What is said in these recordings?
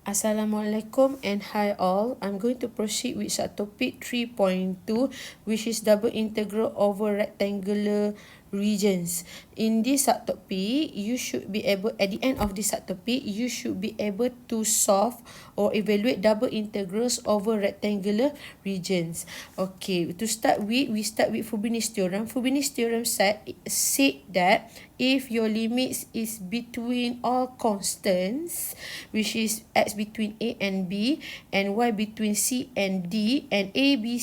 Assalamualaikum and hi all. I'm going to proceed with subtopic 3.2, which is double integral over rectangular regions. In this subtopic, you should be able, at the end of this subtopic, you should be able to solve or evaluate double integrals over rectangular regions. Okay, to start with, we start with Fubini's theorem. Fubini's theorem said that if your limits is between all constants, which is x between a and b and y between c and d, and a b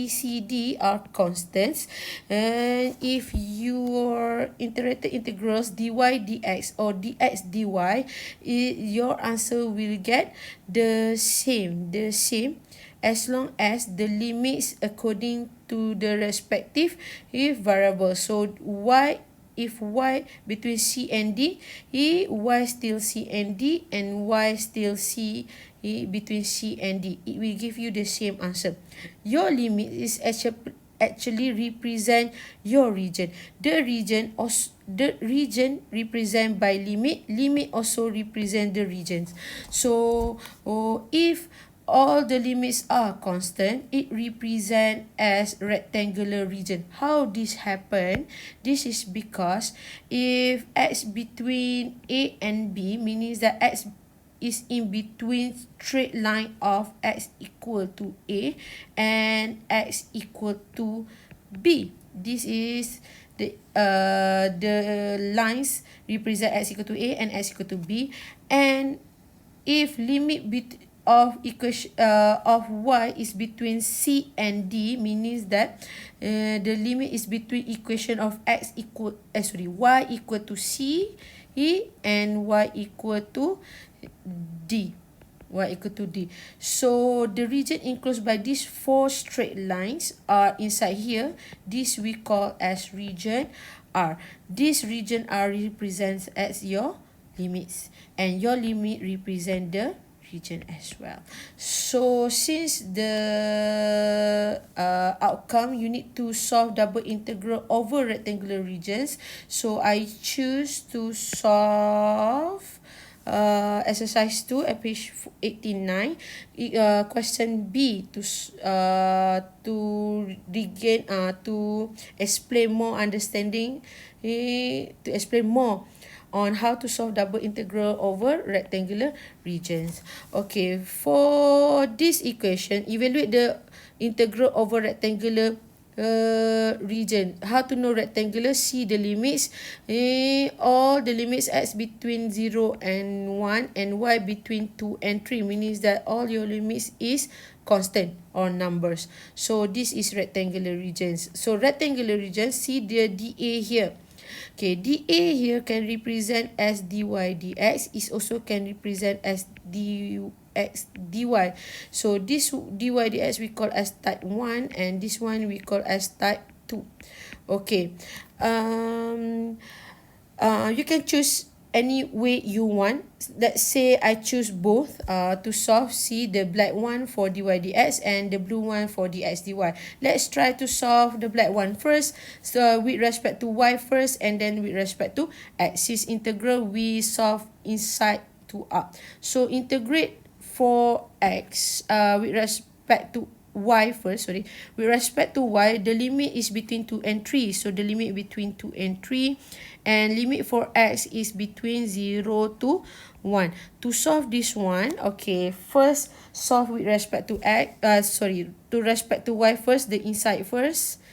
c d are constants, and if your iterated integrals dy dx or dx dy, your answer will get the same as long as the limits according to the respective variables. So if y between c and d, y still c and d, and y still c between c and d, it will give you the same answer. Your limit is actually represent your region. The region represent by limit also represent the regions. So if all the limits are constant, it represent as rectangular region. How this happen? This is because if x between a and b, meaning that x is in between straight line of x equal to a and x equal to b. This is the lines represent x equal to a and x equal to b. And if limit of equation of y is between c and d, means that the limit is between equation of y equal to c and y equal to d. So the region enclosed by these four straight lines are inside here. This we call as region R. This region R represents as your limits, and your limit represent the region as well. So since the outcome, you need to solve double integral over rectangular regions. So I choose to solve exercise 2 at page 89, question B, to regain to explain more understanding, to explain more on how to solve double integral over rectangular regions. Okay, for this equation, evaluate the integral over rectangular region. How to know rectangular? See the limits. All the limits x between 0 and 1 and y between 2 and 3, means that all your limits is constant or numbers. So this is rectangular regions. So rectangular regions, see the dA here. Okay, dA here can represent as dy dx, is also can represent as dx dy. So this dy dx we call as type 1, and this one we call as type 2. Okay, you can choose any way you want. Let's say I choose both to solve. See the black one for dy dx and the blue one for dx dy. Let's try to solve the black one first. So with respect to y first, and then with respect to x. Since integral we solve inside to up. So integrate for x with respect to y first, with respect to y, the limit is between 2 and 3. So the limit between 2 and 3, and limit for x is between 0 to 1. To solve this one, okay, first solve with respect to to respect to y first, the inside first,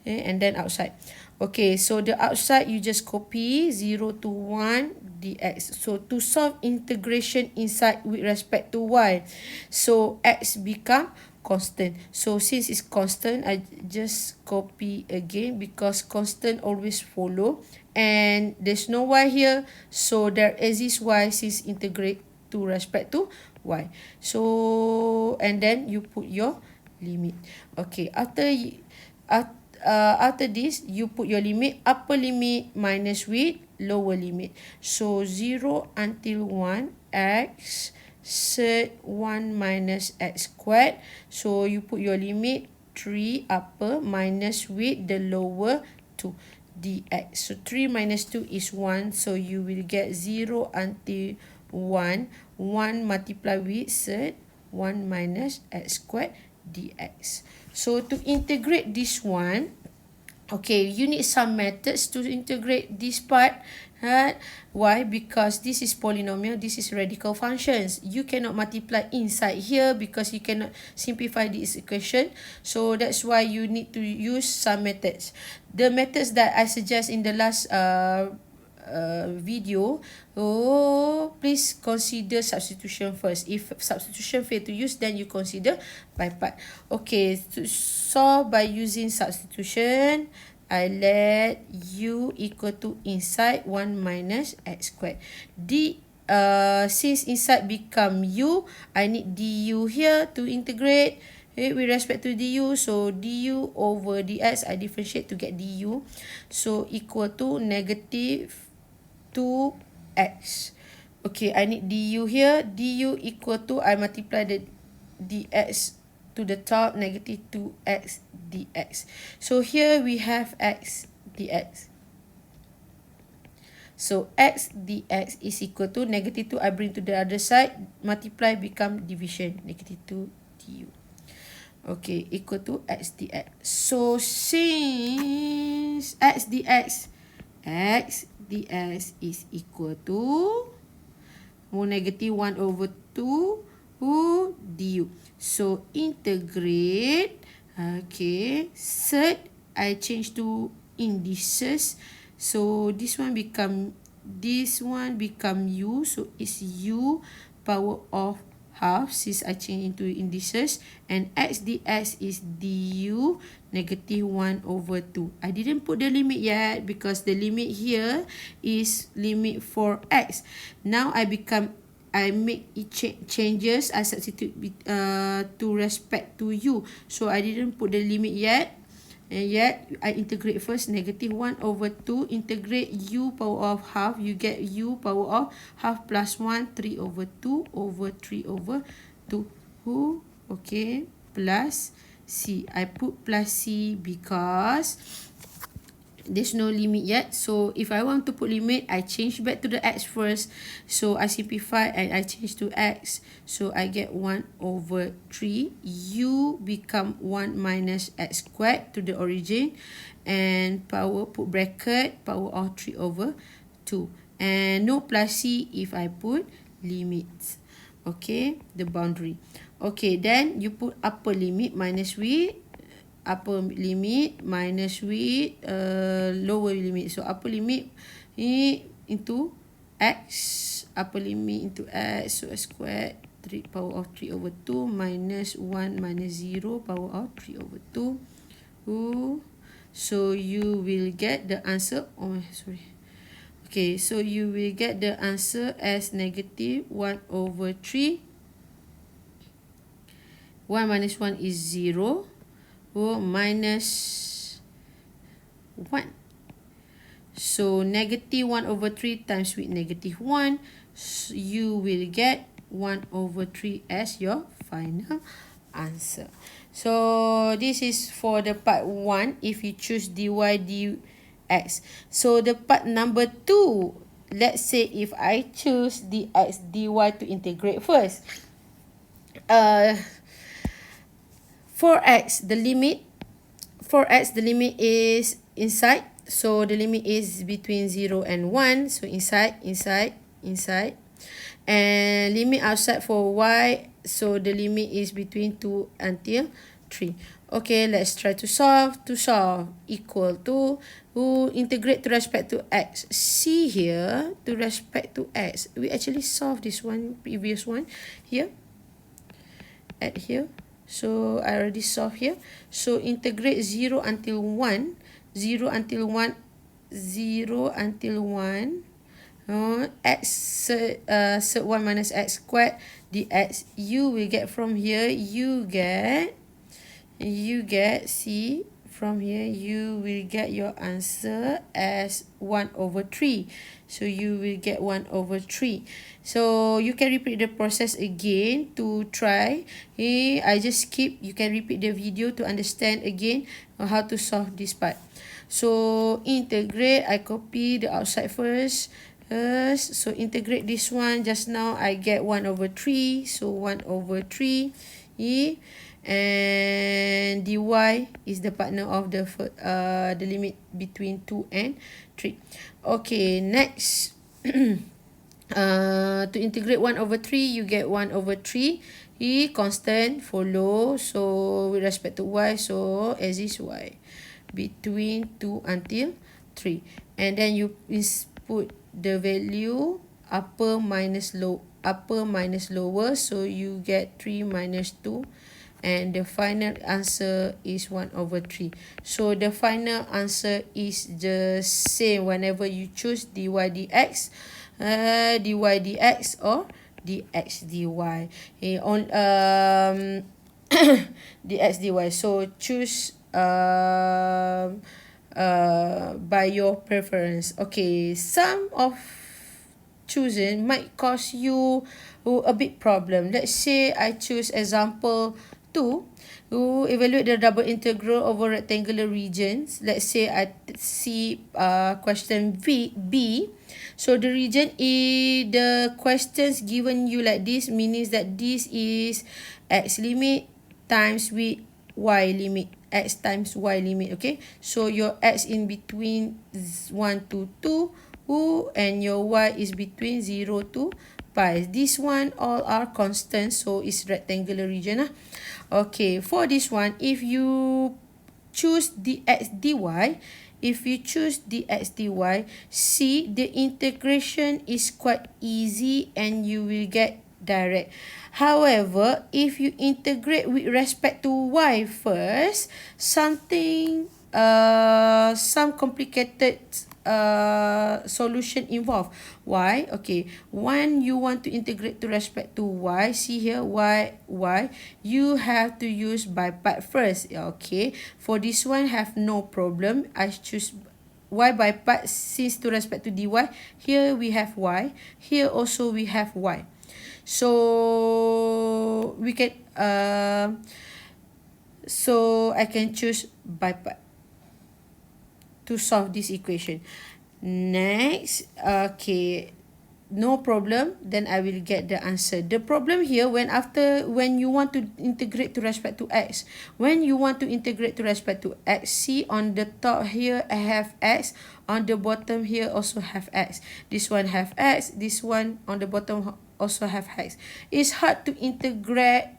and then outside. Okay, so the outside you just copy 0 to 1 dx. So to solve integration inside with respect to y, so x become constant. So since it's constant, I just copy again, because constant always follow, and there's no y here, so there exists y since integrate to respect to y. So and then you put your limit. Okay, after this you put your limit, upper limit minus with lower limit. So 0 until 1 x set 1 minus x squared. So you put your limit 3 upper minus with the lower 2 dx. So 3 minus 2 is 1. So you will get 0 until 1 1 multiply with third 1 minus x squared dx. So to integrate this one, okay, you need some methods to integrate this part. Right? Why? Because this is polynomial, this is radical functions. You cannot multiply inside here because you cannot simplify this equation. So that's why you need to use some methods. The methods that I suggest in the last video, please consider substitution first. If substitution fail to use, then you consider by part. Okay, to solve by using substitution, I let u equal to inside 1 minus x squared. Since inside become u, I need du here to integrate with respect to du. So du over dx, I differentiate to get du. So equal to negative 2x. Okay, I need du here. Du equal to, I multiply the dx to the top, negative 2x dx. So here we have x dx. So x dx is equal to negative 2, I bring to the other side, multiply become division, negative 2 du. Okay, equal to x dx. So since x dx is equal to negative 1 over 2 du. So integrate, okay, third I change to indices. So this one become u. So it's u power of half since I change into indices, and x dx is du negative 1 over 2. I didn't put the limit yet because the limit here is limit for x. Now I make changes. I substitute to respect to u. So I didn't put the limit yet. And yet I integrate first, negative 1 over 2, integrate u power of half, you get u power of half plus 1, 3 over 2 over 3 over 2. Okay, plus c. I put plus c because there's no limit yet. So if I want to put limit, I change back to the x first. So I simplify and I change to x. So I get 1 over 3. U become 1 minus x squared to the origin. And power, put bracket, power of 3 over 2. And no plus c if I put limits. Okay, the boundary. Okay, then you put upper limit minus with upper limit minus with lower limit. So upper limit into x, upper limit into x, so x squared 3 power of 3 over 2 minus 1 minus 0 power of 3 over 2. So you will get the answer, okay, so you will get the answer as negative 1 over 3. 1 minus 1 is 0. Minus 1. So negative 1 over 3 times with negative 1, so you will get 1 over 3 as your final answer. So this is for the part 1 if you choose dy dx. So the part number 2, let's say if I choose dx dy to integrate first. For x, the limit is inside. So the limit is between 0 and 1. So inside. And limit outside for y. So the limit is between 2 until 3. Okay, let's try to solve. To solve, equal to integrate to respect to x. See here, to respect to x. We actually solved this one, previous one. Here. At here. So I already solved here. So integrate 0 until 1. 0 until 1. 0 until 1. X 1 minus x squared dx. You will get from here. You get see from here. You will get your answer as 1 over 3. So you will get 1 over 3. So you can repeat the process again to try. I just skip. You can repeat the video to understand again how to solve this part. So integrate, I copy the outside first. So integrate this one. Just now I get 1 over 3. So 1 over 3. And dy is the partner of the limit between 2 and 3. Okay, next. To integrate 1 over 3, you get 1 over 3. Constant follow. So with respect to y, so as is y between 2 until 3. And then you put the value upper minus lower, so you get 3 minus 2, and the final answer is 1 over 3. So the final answer is the same whenever you choose dy dx, or dx dy. Dx dy. So choose by your preference. Okay, some of choosing might cause you a big problem. Let's say I choose example 2 to evaluate the double integral over rectangular regions. Let's say I see question B. So the region is, the questions given you like this, means that this is x limit times with y limit, x times y limit. Okay, so your x in between 1 to 2, and your y is between 0 to pi. This one all are constant, so it's rectangular region. Okay, for this one, if you choose dx dy, see, the integration is quite easy and you will get direct. However, if you integrate with respect to y first, some complicated solution involved. Why? Okay, when you want to integrate to respect to y, see here, y, you have to use by part first. Okay, for this one have no problem. I choose y by part, since to respect to dy, here we have y, here also we have y. So we can so I can choose by part to solve this equation. Next, okay, no problem, then I will get the answer. The problem here, when you want to integrate to respect to x, see, on the top here I have x, on the bottom here also have x, this one have x, this one on the bottom also have x. It's hard to integrate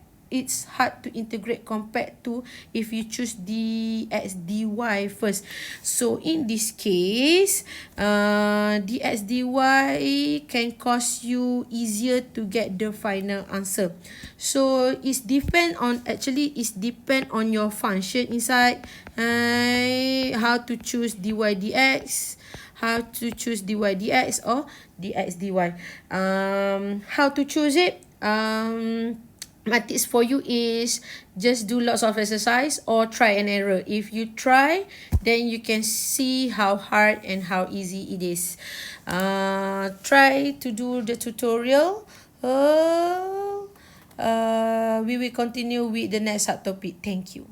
compared to if you choose dx dy first. So in this case, dx dy can cause you easier to get the final answer. So it's depend on your function inside, how to choose dy dx, how to choose dy dx or dx dy. How to choose it? My tips for you is just do lots of exercise or try and error. If you try, then you can see how hard and how easy it is. Try to do the tutorial. We will continue with the next subtopic. Thank you.